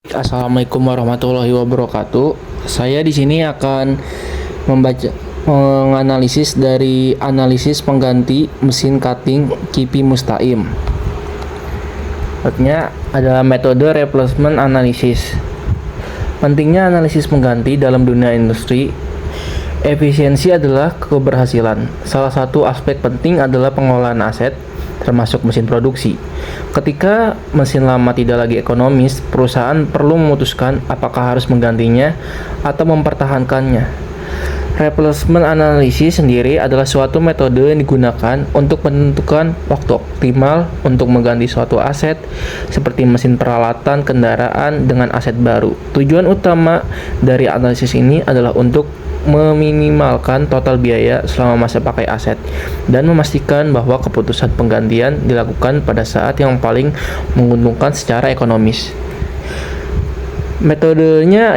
Assalamualaikum warahmatullahi wabarakatuh. Saya di sini akan menganalisis dari analisis pengganti mesin cutting Kipi Mustaim. Artinya adalah metode replacement analysis. Pentingnya analisis pengganti dalam dunia industri. Efisiensi adalah keberhasilan. Salah satu aspek penting adalah pengolahan aset, termasuk mesin produksi. Ketika mesin lama tidak lagi ekonomis, perusahaan perlu memutuskan apakah harus menggantinya atau mempertahankannya. Replacement analysis sendiri adalah suatu metode yang digunakan untuk menentukan waktu optimal untuk mengganti suatu aset seperti mesin peralatan kendaraan dengan aset baru. Tujuan utama dari analisis ini adalah untuk meminimalkan total biaya selama masa pakai aset dan memastikan bahwa keputusan penggantian dilakukan pada saat yang paling menguntungkan secara ekonomis. Metodenya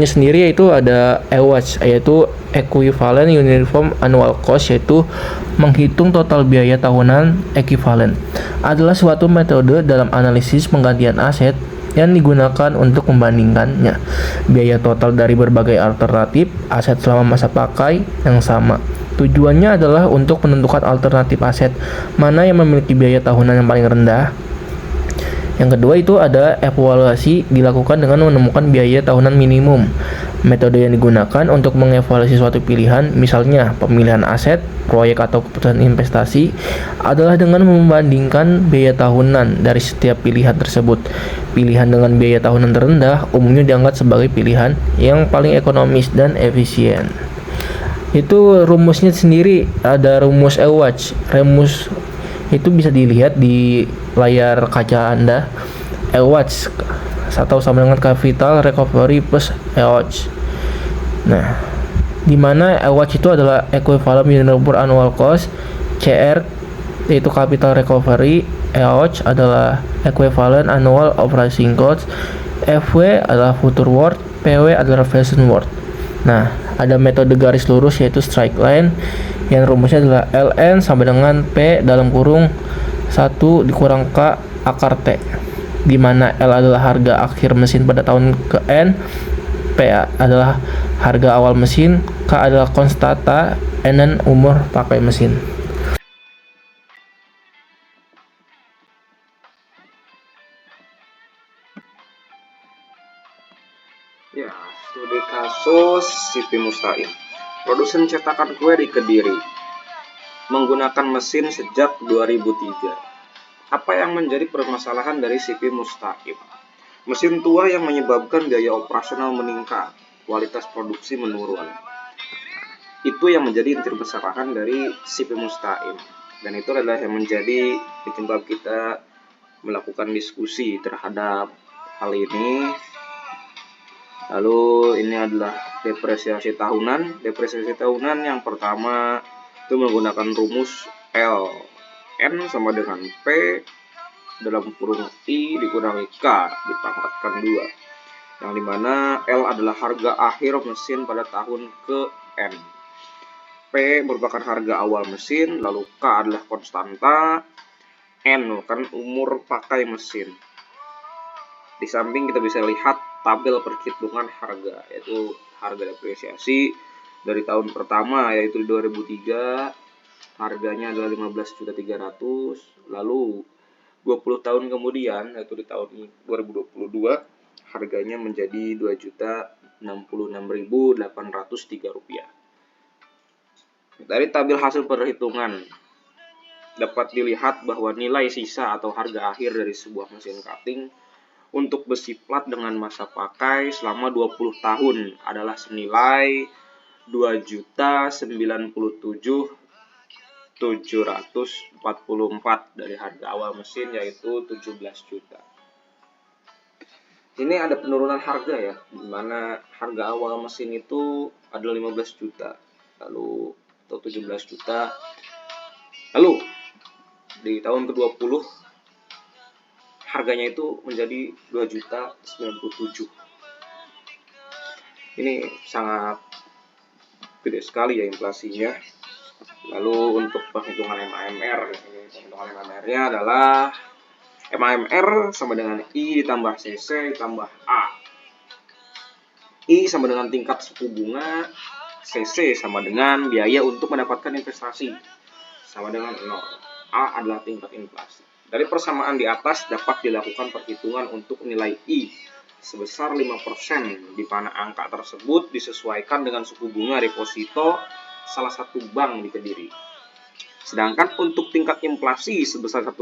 sendiri yaitu ada EWAC, yaitu Equivalent Uniform Annual Cost, yaitu menghitung total biaya tahunan ekuivalen. Adalah suatu metode dalam analisis penggantian aset yang digunakan untuk membandingkannya biaya total dari berbagai alternatif aset selama masa pakai yang sama. Tujuannya adalah untuk menentukan alternatif aset mana yang memiliki biaya tahunan yang paling rendah. Yang kedua itu ada evaluasi, dilakukan dengan menemukan biaya tahunan minimum. Metode yang digunakan untuk mengevaluasi suatu pilihan, misalnya pemilihan aset, proyek atau keputusan investasi, adalah dengan membandingkan biaya tahunan dari setiap pilihan tersebut. Pilihan dengan biaya tahunan terendah umumnya dianggap sebagai pilihan yang paling ekonomis dan efisien. Itu rumusnya sendiri, ada rumus EWAC. Rumus itu bisa dilihat di layar kaca Anda. EWAC atau sama dengan capital recovery plus EWAC. Nah, di mana EWAC itu adalah equivalent uniform annual cost, CR yaitu capital recovery, EWAC adalah equivalent annual operating cost, FW adalah future worth, PW adalah present worth. Nah, ada metode garis lurus yaitu straight line yang rumusnya adalah ln sama dengan P dalam kurung 1 dikurang K akar T, di mana L adalah harga akhir mesin pada tahun ke N, P adalah harga awal mesin, K adalah konstanta, N umur pakai mesin. Ya, studi kasus Kipi Mustaim. Produsen cetakan kue di Kediri menggunakan mesin sejak 2003. Apa yang menjadi permasalahan dari Kipi Mustaim? Mesin tua yang menyebabkan biaya operasional meningkat, kualitas produksi menurun. Itu yang menjadi inti permasalahan dari Kipi Mustaim. Dan itu adalah yang menjadi penyebab kita melakukan diskusi terhadap hal ini. Lalu ini adalah depresiasi tahunan. Depresiasi tahunan yang pertama itu menggunakan rumus L. N sama dengan P dalam kurung I dikurangi K dipangkatkan 2. Yang dimana L adalah harga akhir mesin pada tahun ke N. P merupakan harga awal mesin, lalu K adalah konstanta, N merupakan umur pakai mesin. Di samping kita bisa lihat tabel perhitungan harga, yaitu harga depresiasi dari tahun pertama yaitu di 2003 harganya adalah 15.300.000, lalu 20 tahun kemudian yaitu di tahun 2022 harganya menjadi 2.066.803 rupiah. Dari tabel hasil perhitungan dapat dilihat bahwa nilai sisa atau harga akhir dari sebuah mesin cutting untuk besi plat dengan masa pakai selama 20 tahun adalah senilai 2.097.744 dari harga awal mesin yaitu 17 juta. Ini ada penurunan harga ya, di mana harga awal mesin itu adalah 15 juta, lalu atau 17 juta. Lalu di tahun ke-20 harganya itu menjadi 2.097.000. Ini sangat gede sekali ya inflasinya. Lalu untuk perhitungan MAMR, penghitungan MAMR-nya adalah MAMR sama dengan I ditambah CC ditambah A. I sama dengan tingkat suku bunga, CC sama dengan biaya untuk mendapatkan investasi, sama dengan 0. A adalah tingkat inflasi. Dari persamaan di atas dapat dilakukan perhitungan untuk nilai I sebesar 5%, di mana angka tersebut disesuaikan dengan suku bunga deposito salah satu bank di Kediri. Sedangkan untuk tingkat inflasi sebesar 1%,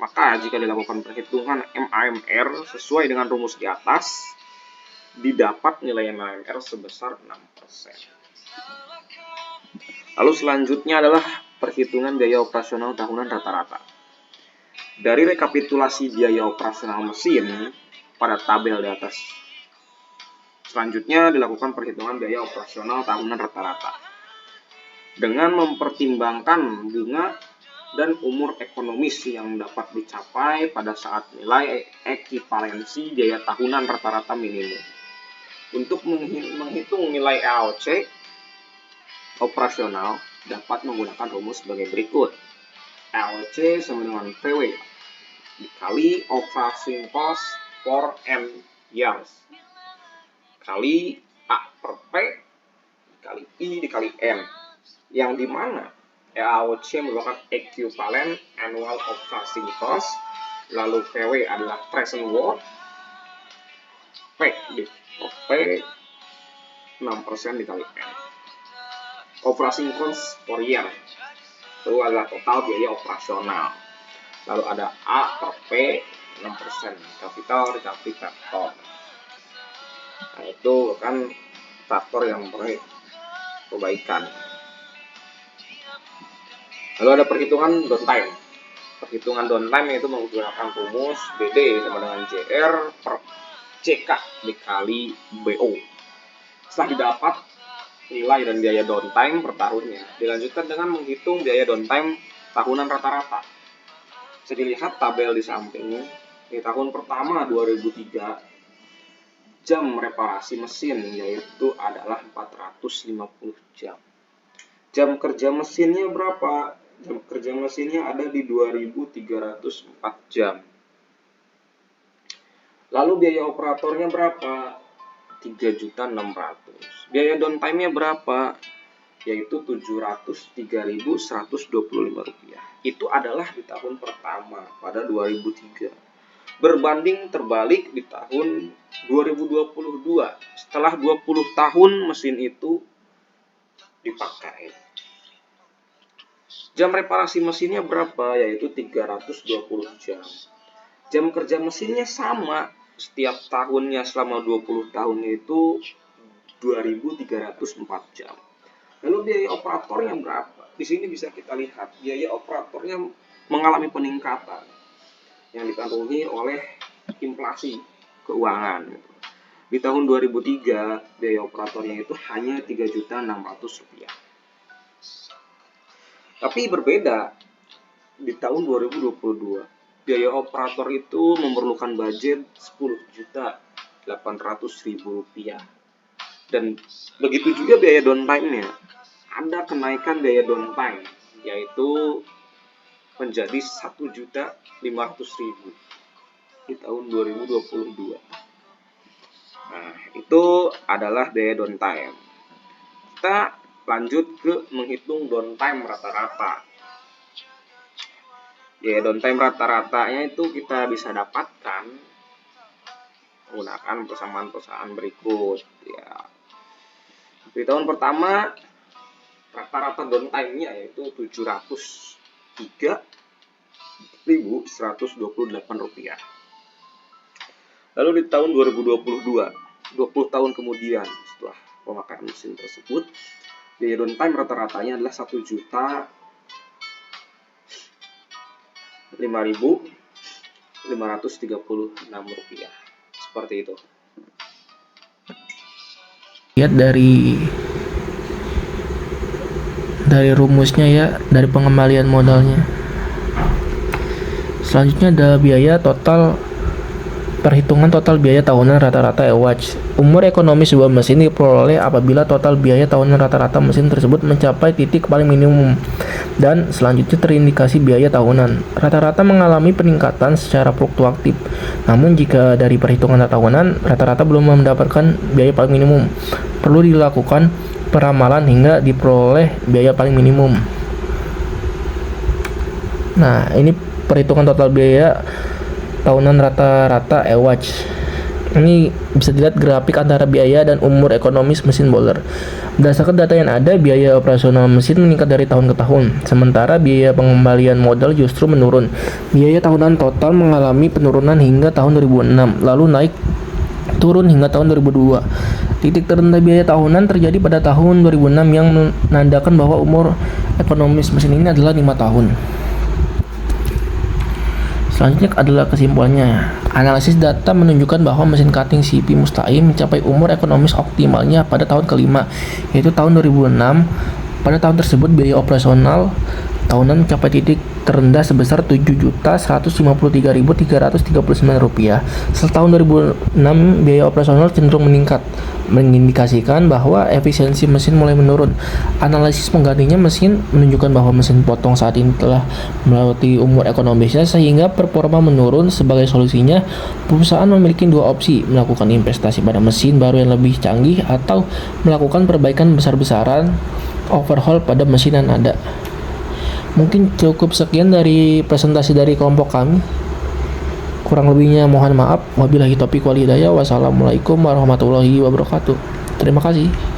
maka jika dilakukan perhitungan MAMR sesuai dengan rumus di atas, didapat nilai MAMR sebesar 6%. Lalu selanjutnya adalah perhitungan biaya operasional tahunan rata-rata. Dari rekapitulasi biaya operasional mesin pada tabel di atas, selanjutnya dilakukan perhitungan biaya operasional tahunan rata-rata dengan mempertimbangkan bunga dan umur ekonomis yang dapat dicapai pada saat nilai ekivalensi biaya tahunan rata-rata minimum. Untuk menghitung nilai AOC operasional dapat menggunakan rumus sebagai berikut. AOC sama dengan PW dikali operating cost for N years kali A per P dikali I dikali N, yang dimana AOC merupakan equivalent annual operating cost, lalu PW adalah present worth, P 6% dikali N. Operating cost per year itu adalah total biaya operasional, lalu ada A per P 6%, kapital dikali faktor. Nah, itu kan faktor yang perlu perbaikan. Lalu ada perhitungan downtime. Perhitungan downtime yaitu menggunakan rumus BD sama dengan JR per CK dikali BO. Setelah didapat nilai dan biaya downtime per tahunnya, dilanjutkan dengan menghitung biaya downtime tahunan rata-rata. Bisa dilihat tabel di samping. Di tahun pertama 2003, jam reparasi mesin yaitu adalah 450 jam. Jam kerja mesinnya berapa? Jam kerja mesinnya ada di 2304 jam. Lalu biaya operatornya berapa? 3.600. Biaya downtime-nya berapa? Yaitu 703.125 rupiah. Itu adalah di tahun pertama pada 2003. Berbanding terbalik di tahun 2022. Setelah 20 tahun mesin itu dipakai. Jam reparasi mesinnya berapa? Yaitu 320 jam. Jam kerja mesinnya sama setiap tahunnya selama 20 tahunnya itu 2.304 jam. Lalu biaya operatornya berapa? Di sini bisa kita lihat biaya operatornya mengalami peningkatan yang dipengaruhi oleh inflasi keuangan. Di tahun 2003 biaya operatornya itu hanya 3.600 rupiah. Tapi berbeda di tahun 2022, biaya operator itu memerlukan budget 10.800.000 rupiah. Dan begitu juga biaya downtime-nya. Ada kenaikan biaya downtime, yaitu menjadi 1.500.000 di tahun 2022. Nah, itu adalah biaya downtime. Kita lanjut ke menghitung downtime rata-rata. Ya, downtime rata-ratanya itu kita bisa dapatkan menggunakan persamaan-persamaan berikut. Ya. Di tahun pertama rata-rata downtime-nya yaitu 703.128 rupiah. Lalu di tahun 2022, 20 tahun kemudian setelah pemakaian mesin tersebut, biaya downtime rata-ratanya adalah 1.5.536 rupiah. Seperti itu. Lihat dari rumusnya ya, dari pengembalian modalnya. Selanjutnya ada biaya total Perhitungan total biaya tahunan rata-rata EWACH. Umur ekonomi sebuah mesin diperoleh apabila total biaya tahunan rata-rata mesin tersebut mencapai titik paling minimum dan selanjutnya terindikasi biaya tahunan. Rata-rata mengalami peningkatan secara fluktuatif. Namun jika dari perhitungan tahunan rata-rata belum mendapatkan biaya paling minimum, perlu dilakukan peramalan hingga diperoleh biaya paling minimum. Nah, ini perhitungan total biaya tahunan rata-rata EWACH. Ini bisa dilihat grafik antara biaya dan umur ekonomis mesin boiler. Berdasarkan data yang ada, biaya operasional mesin meningkat dari tahun ke tahun, sementara biaya pengembalian modal justru menurun. Biaya tahunan total mengalami penurunan hingga tahun 2006, lalu naik turun hingga tahun 2002. Titik terendah biaya tahunan terjadi pada tahun 2006 yang menandakan bahwa umur ekonomis mesin ini adalah 5 tahun. Selanjutnya adalah kesimpulannya. Analisis data menunjukkan bahwa mesin cutting CP Mustahim mencapai umur ekonomis optimalnya pada tahun kelima, yaitu tahun 2006. Pada tahun tersebut biaya operasional tahunan mencapai titik terendah sebesar Rp7.153.339. Setelah tahun 2006, biaya operasional cenderung meningkat, mengindikasikan bahwa efisiensi mesin mulai menurun. Analisis penggantinya mesin menunjukkan bahwa mesin potong saat ini telah melewati umur ekonomisnya sehingga performa menurun. Sebagai solusinya, perusahaan memiliki dua opsi: melakukan investasi pada mesin baru yang lebih canggih atau melakukan perbaikan besar-besaran, overhaul pada mesin yang ada. Mungkin cukup sekian dari presentasi dari kelompok kami. Kurang lebihnya mohon maaf. Wabillahi taufiq wal hidayah. Wassalamualaikum warahmatullahi wabarakatuh. Terima kasih.